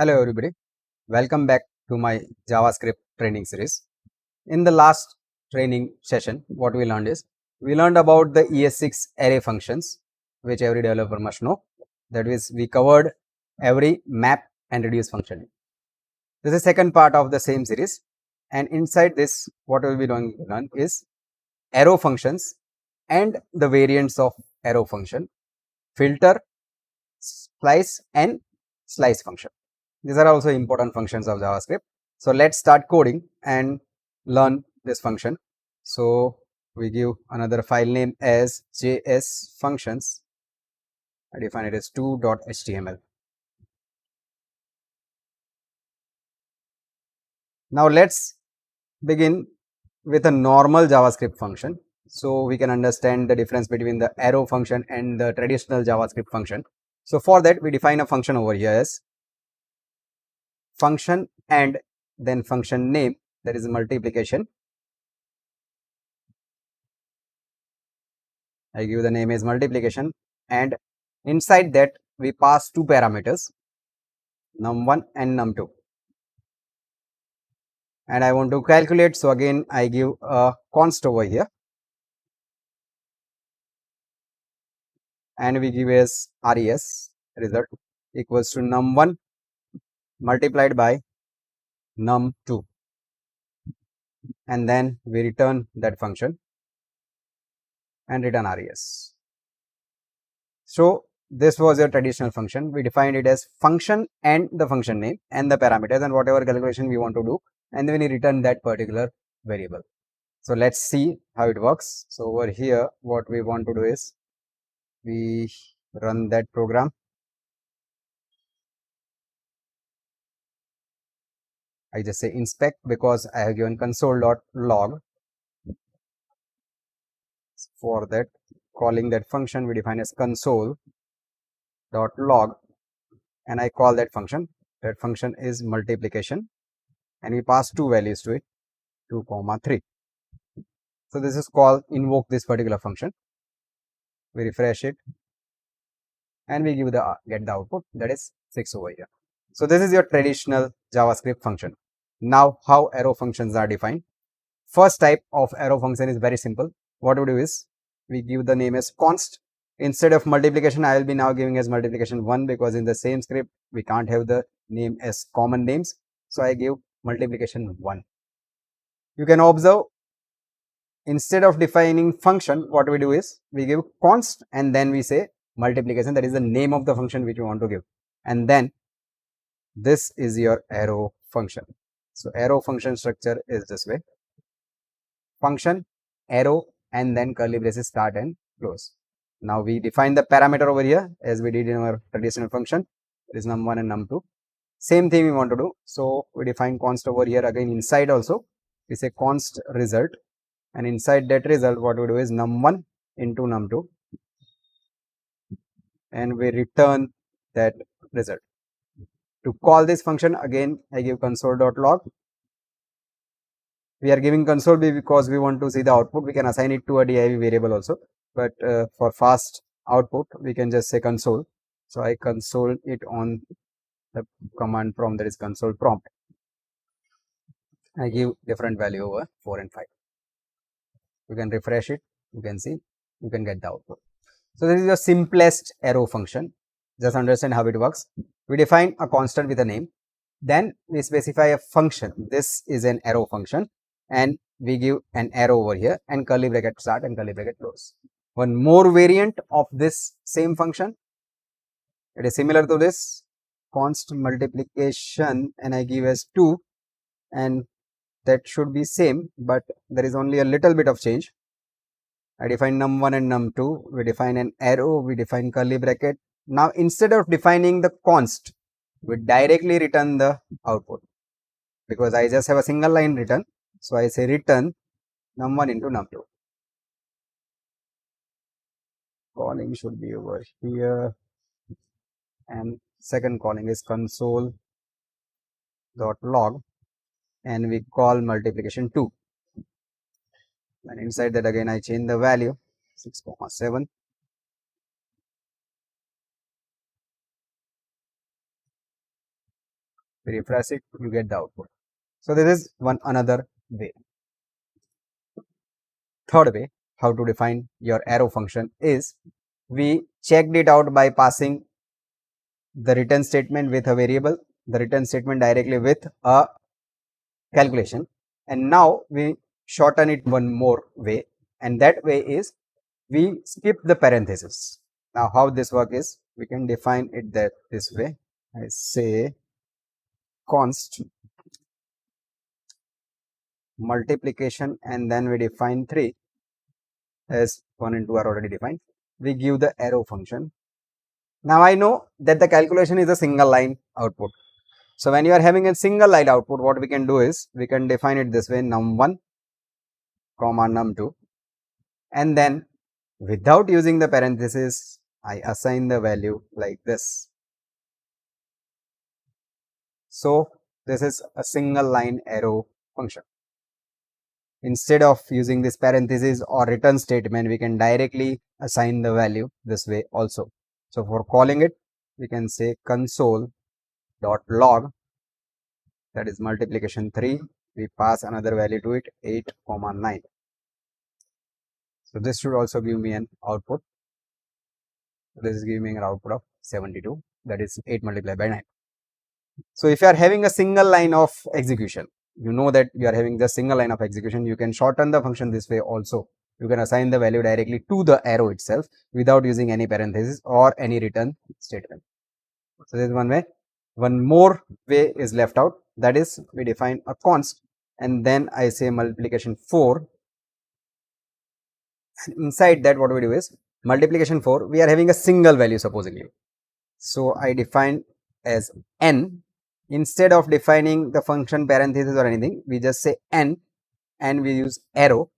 Hello everybody, welcome back to my JavaScript training series. In the last training session, what we learned is, we learned about the Es6 array functions, which every developer must know. That is, we covered every map and reduce function. This is the second part of the same series, and inside this, what we will be going to learn is arrow functions and the variants of arrow function, filter, splice and slice function. These are also important functions of JavaScript. So let's start coding and learn this function. So we give another file name as JS functions. I define it as 2.html. Now let's begin with a normal JavaScript function, so we can understand the difference between the arrow function and the traditional JavaScript function. So for that, we define a function over here as function and then function name, that is multiplication. I give the name as multiplication, and inside that we pass two parameters, num1 and num2, and I want to calculate, so again I give a const over here and we give as res result equals to num1 multiplied by num2, and then we return that function and return res. So this was your traditional function. We defined it as function and the function name and the parameters and whatever calculation we want to do, and then we return that particular variable. So let's see how it works. So over here, what we want to do is we run that program. I just say inspect because I have given console.log. For that, calling that function, we define as console.log, and I call that function. That function is multiplication, and we pass two values to it, 2, 3. So this is called invoke this particular function. We refresh it and we give the get the output, that is 6 over here. So this is your traditional JavaScript function. Now how arrow functions are defined. First type of arrow function is very simple. What we do is we give the name as const. Instead of multiplication, I will be now giving as multiplication 1 because in the same script we can't have the name as common names. So I give multiplication 1. You can observe, instead of defining function, what we do is we give const and then we say multiplication, that is the name of the function which we want to give, and then this is your arrow function. So arrow function structure is this way: function, arrow, and then curly braces start and close. Now we define the parameter over here as we did in our traditional function. It is num1 and num2. Same thing we want to do. So we define const over here. Again inside also we say const result, and inside that result what we do is num1 into num2, and we return that result. To call this function, again I give console.log. We are giving console b because we want to see the output. We can assign it to a div variable also, but for fast output we can just say console. So I console it on the command prompt, that is console prompt. I give different value over 4 and 5. You can refresh it, you can see, you can get the output. So this is the simplest arrow function. Just understand how it works. We define a constant with a name, then we specify a function. This is an arrow function, and we give an arrow over here and curly bracket start and curly bracket close. One more variant of this same function, it is similar to this, const multiplication, and I give as 2, and that should be same, but there is only a little bit of change. I define num1 and num2, we define an arrow, we define curly bracket. Now instead of defining the const, we directly return the output because I just have a single line return. So I say return num1 into num2. Calling should be over here, and second calling is console.log, and we call multiplication 2, and inside that again I change the value 6, 7, we refresh it, you get the output. So this is another way. Third way how to define your arrow function is, we checked it out by passing the return statement with a variable, the return statement directly with a calculation, and now we shorten it one more way, and that way is we skip the parenthesis. Now how this work is, we can define it that this way. I say const multiplication, and then we define 3 as 1 and 2 are already defined. We give the arrow function. Now I know that the calculation is a single line output. So when you are having a single line output, what we can do is we can define it this way, num1 comma num2, and then without using the parenthesis, I assign the value like this. So this is a single line arrow function. Instead of using this parenthesis or return statement, we can directly assign the value this way also. So for calling it, we can say console.log, that is multiplication 3, we pass another value to it, 8 comma 9. So this should also give me an output. This is giving me an output of 72, that is 8 multiplied by 9. So if you are having a single line of execution, you know that you are having the single line of execution, you can shorten the function this way also. You can assign the value directly to the arrow itself without using any parenthesis or any return statement. So this is one way. One more way is left out, that is we define a const, and then I say multiplication 4. And inside that, what we do is multiplication 4, we are having a single value supposedly. So I define as n. Instead of defining the function parenthesis or anything, we just say n, and we use arrow,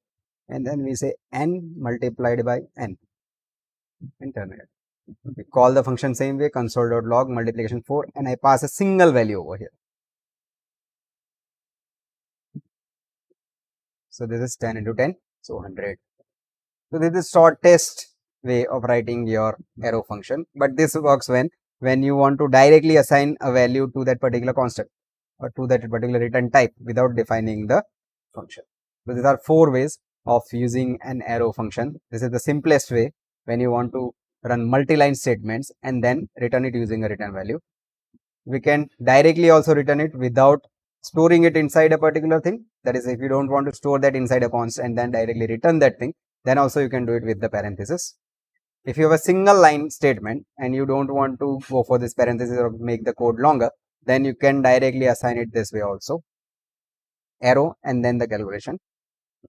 and then we say n multiplied by n and terminate. We call the function same way, console.log multiplication 4, and I pass a single value over here. So this is 10 into 10, so 100. So this is shortest way of writing your arrow function, but this works when you want to directly assign a value to that particular constant or to that particular return type without defining the function. So these are 4 ways of using an arrow function. This is the simplest way when you want to run multi-line statements and then return it using a return value. We can directly also return it without storing it inside a particular thing. That is, if you don't want to store that inside a const and then directly return that thing, then also you can do it with the parenthesis. If you have a single line statement and you don't want to go for this parenthesis or make the code longer, then you can directly assign it this way also, arrow and then the calculation.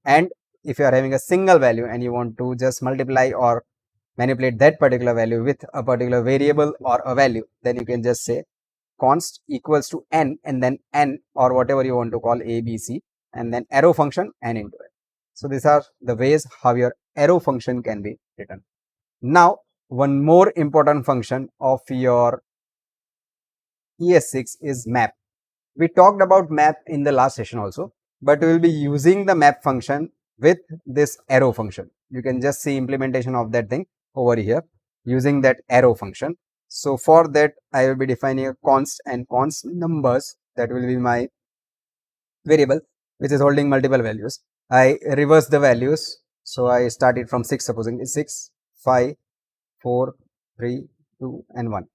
And if you are having a single value and you want to just multiply or manipulate that particular value with a particular variable or a value, then you can just say const equals to n and then n or whatever you want to call a, b, c, and then arrow function n into it. So these are the ways how your arrow function can be written. Now one more important function of your ES6 is map. We talked about map in the last session also, but we will be using the map function with this arrow function. You can just see implementation of that thing over here using that arrow function. So for that, I will be defining a const and const numbers, that will be my variable which is holding multiple values. I reverse the values. So I started from 6, supposing it's 6, 5, 4, 3, 2 and 1.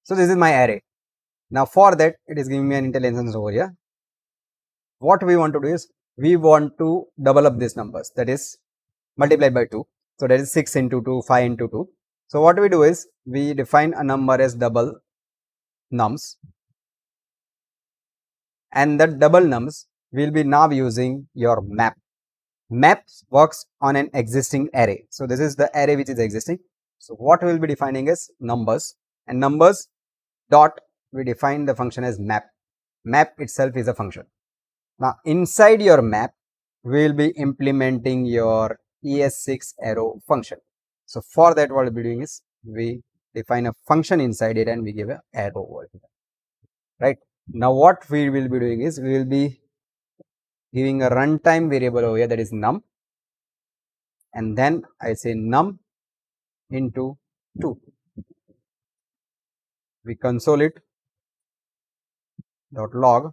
So this is my array. Now for that, it is giving me an intelligence over here. What we want to do is we want to double up these numbers, that is multiplied by 2. So that is 6 into 2, 5 into 2. So what we do is we define a number as double nums, and that double nums will be now using your map. Map works on an existing array. So this is the array which is existing. So what we will be defining is numbers, and numbers dot we define the function as map. Map itself is a function. Now inside your map we will be implementing your ES6 arrow function. So for that, what we'll be doing is we define a function inside it and we give an arrow over here. Right now what we will be doing is we will be giving a runtime variable over here, that is num, and then I say num into 2. We console it dot log,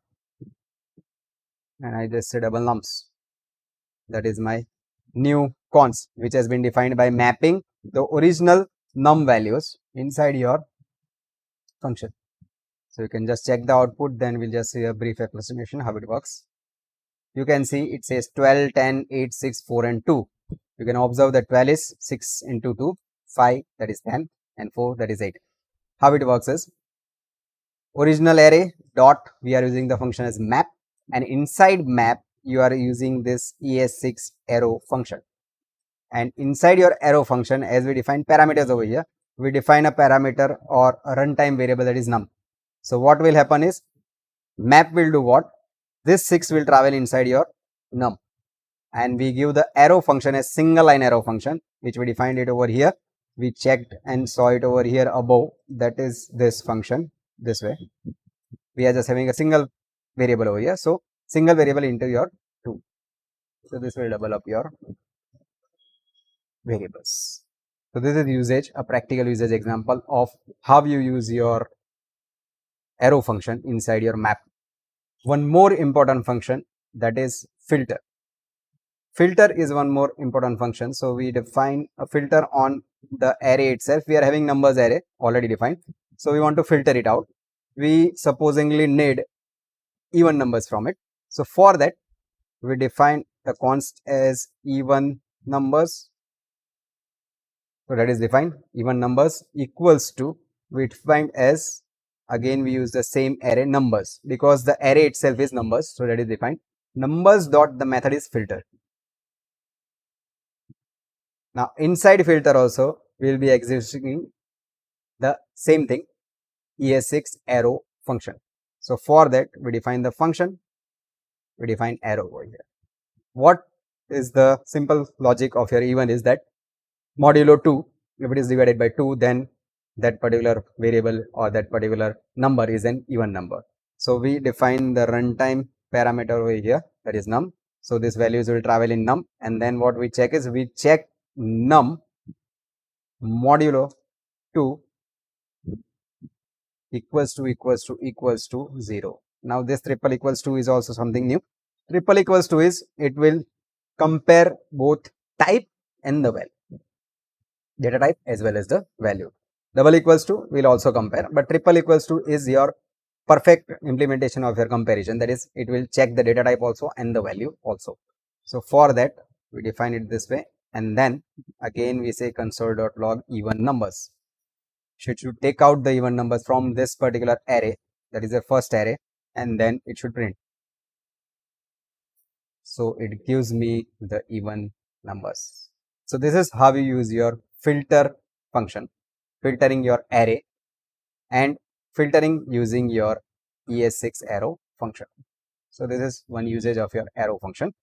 and I just say double nums. That is my new const, which has been defined by mapping the original num values inside your function. So you can just check the output, then we'll just see a brief explanation how it works. You can see it says 12, 10, 8, 6, 4 and 2. You can observe that 12 is 6 into 2, 5 that is 10 and 4 that is 8. How it works is original array dot, we are using the function as map, and inside map you are using this Es6 arrow function, and inside your arrow function, as we define parameters over here, we define a parameter or a runtime variable that is num. So what will happen is map will do what? This 6 will travel inside your num, and we give the arrow function as single line arrow function, which we defined it over here. We checked and saw it over here above. That is this function this way. We are just having a single variable over here. So single variable into your 2. So this will double up your variables. So this is usage, a practical usage example of how you use your arrow function inside your map. One more important function, that is filter. Filter is one more important function. So we define a filter on the array itself. We are having numbers array already defined. So we want to filter it out. We supposingly need even numbers from it. So for that, we define the const as even numbers. So that is defined, even numbers equals to, we defined as, again we use the same array numbers because the array itself is numbers. So that is defined numbers dot, the method is filter. Now inside filter also we will be executing the same thing, Es6 arrow function. So for that we define the function, we define arrow over here. What is the simple logic of your even is that modulo 2, if it is divided by 2, then that particular variable or that particular number is an even number. So we define the runtime parameter over here, that is num. So these values will travel in num, and then what we check is we check num modulo 2 equals to 0. Now this triple equals to is also something new. Triple equals to is, it will compare both type and the value, data type as well as the value. Double equals to will also compare, but triple equals to is your perfect implementation of your comparison. That is, it will check the data type also and the value also. So for that we define it this way, and then again we say console.log even numbers. Should take out the even numbers from this particular array, that is the first array, and then it should print. So it gives me the even numbers. So this is how you use your filter function, filtering your array and filtering using your Es6 arrow function. So this is one usage of your arrow function.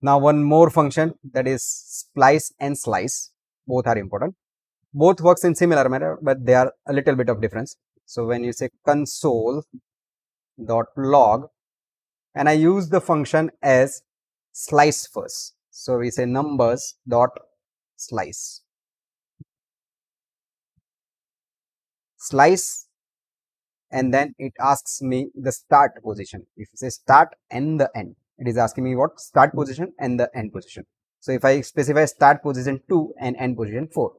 Now one more function, that is splice and slice. Both are important. Both works in similar manner, but they are a little bit of difference. So when you say console.log, and I use the function as slice first. So we say numbers dot slice. Slice, and then it asks me the start position. If you say start and the end, it is asking me what? Start position and the end position. So if I specify start position 2 and end position 4.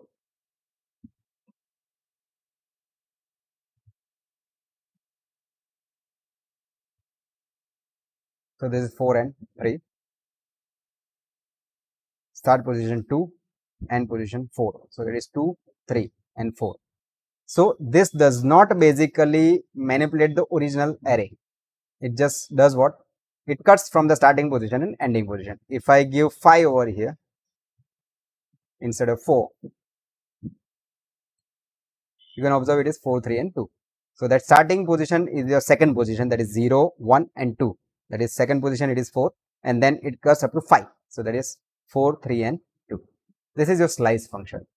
So this is 4 and 3. Start position 2, end position 4. So it is 2, 3 and 4. So this does not basically manipulate the original array. It just does what? It cuts from the starting position and ending position. If I give 5 over here instead of 4, you can observe it is 4, 3 and 2. So that starting position is your second position, that is 0, 1 and 2. That is second position, it is 4, and then it cuts up to 5. So that is 4, 3 and 2. This is your slice function.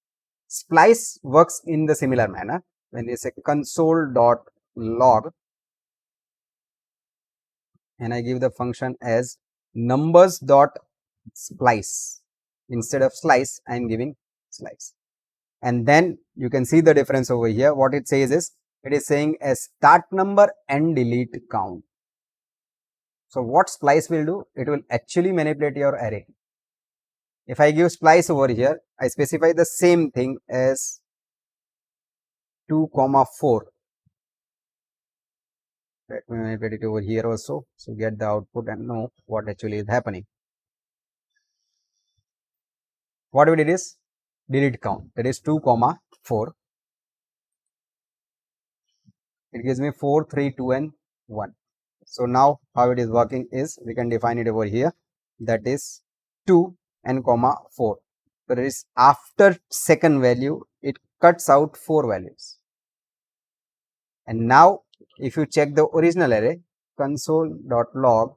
Splice works in the similar manner. When you say console.log, and I give the function as numbers.splice. Instead of slice, I am giving slice. And then you can see the difference over here. What it says is, it is saying as start number and delete count. So what splice will do? It will actually manipulate your array. If I give splice over here, I specify the same thing as 2, 4. Let me manipulate it over here also, so get the output and know what actually is happening. What we did is delete count, that is 2, 4. It gives me 4, 3, 2 and 1. So now how it is working is we can define it over here, that is 2 and 4. So that is after second value it cuts out 4 values. And now if you check the original array, console.log,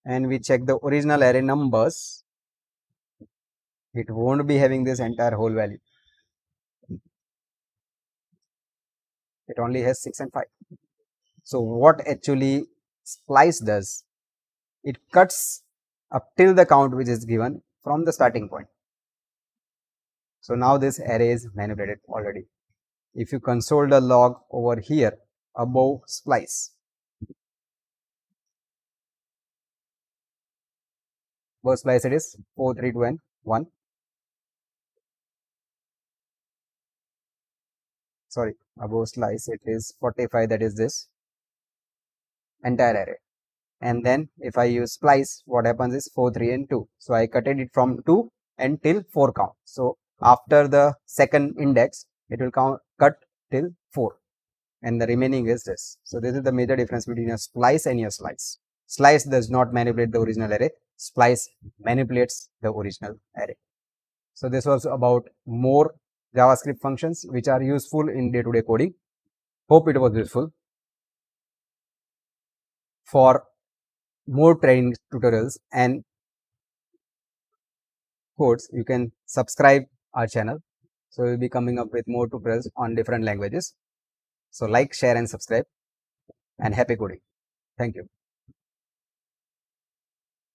and we check the original array numbers, it won't be having this entire whole value. It only has 6 and 5. So what actually splice does, it cuts up till the count which is given from the starting point. So now this array is manipulated already. If you console the log over here above splice, above splice it is 4, 3, 2 and 1. Sorry, above slice it is 45, that is this entire array. And then if I use splice, what happens is 4, 3 and 2. So I cutted it from 2 until 4 count. So after the second index, it will cut till 4, and the remaining is this. So this is the major difference between a splice and your slice. Slice does not manipulate the original array. Splice manipulates the original array. So this was about more JavaScript functions which are useful in day-to-day coding. Hope it was useful. For more training tutorials and codes, you can subscribe our channel. So we'll be coming up with more tutorials on different languages. So like, share and subscribe, and happy coding. Thank you.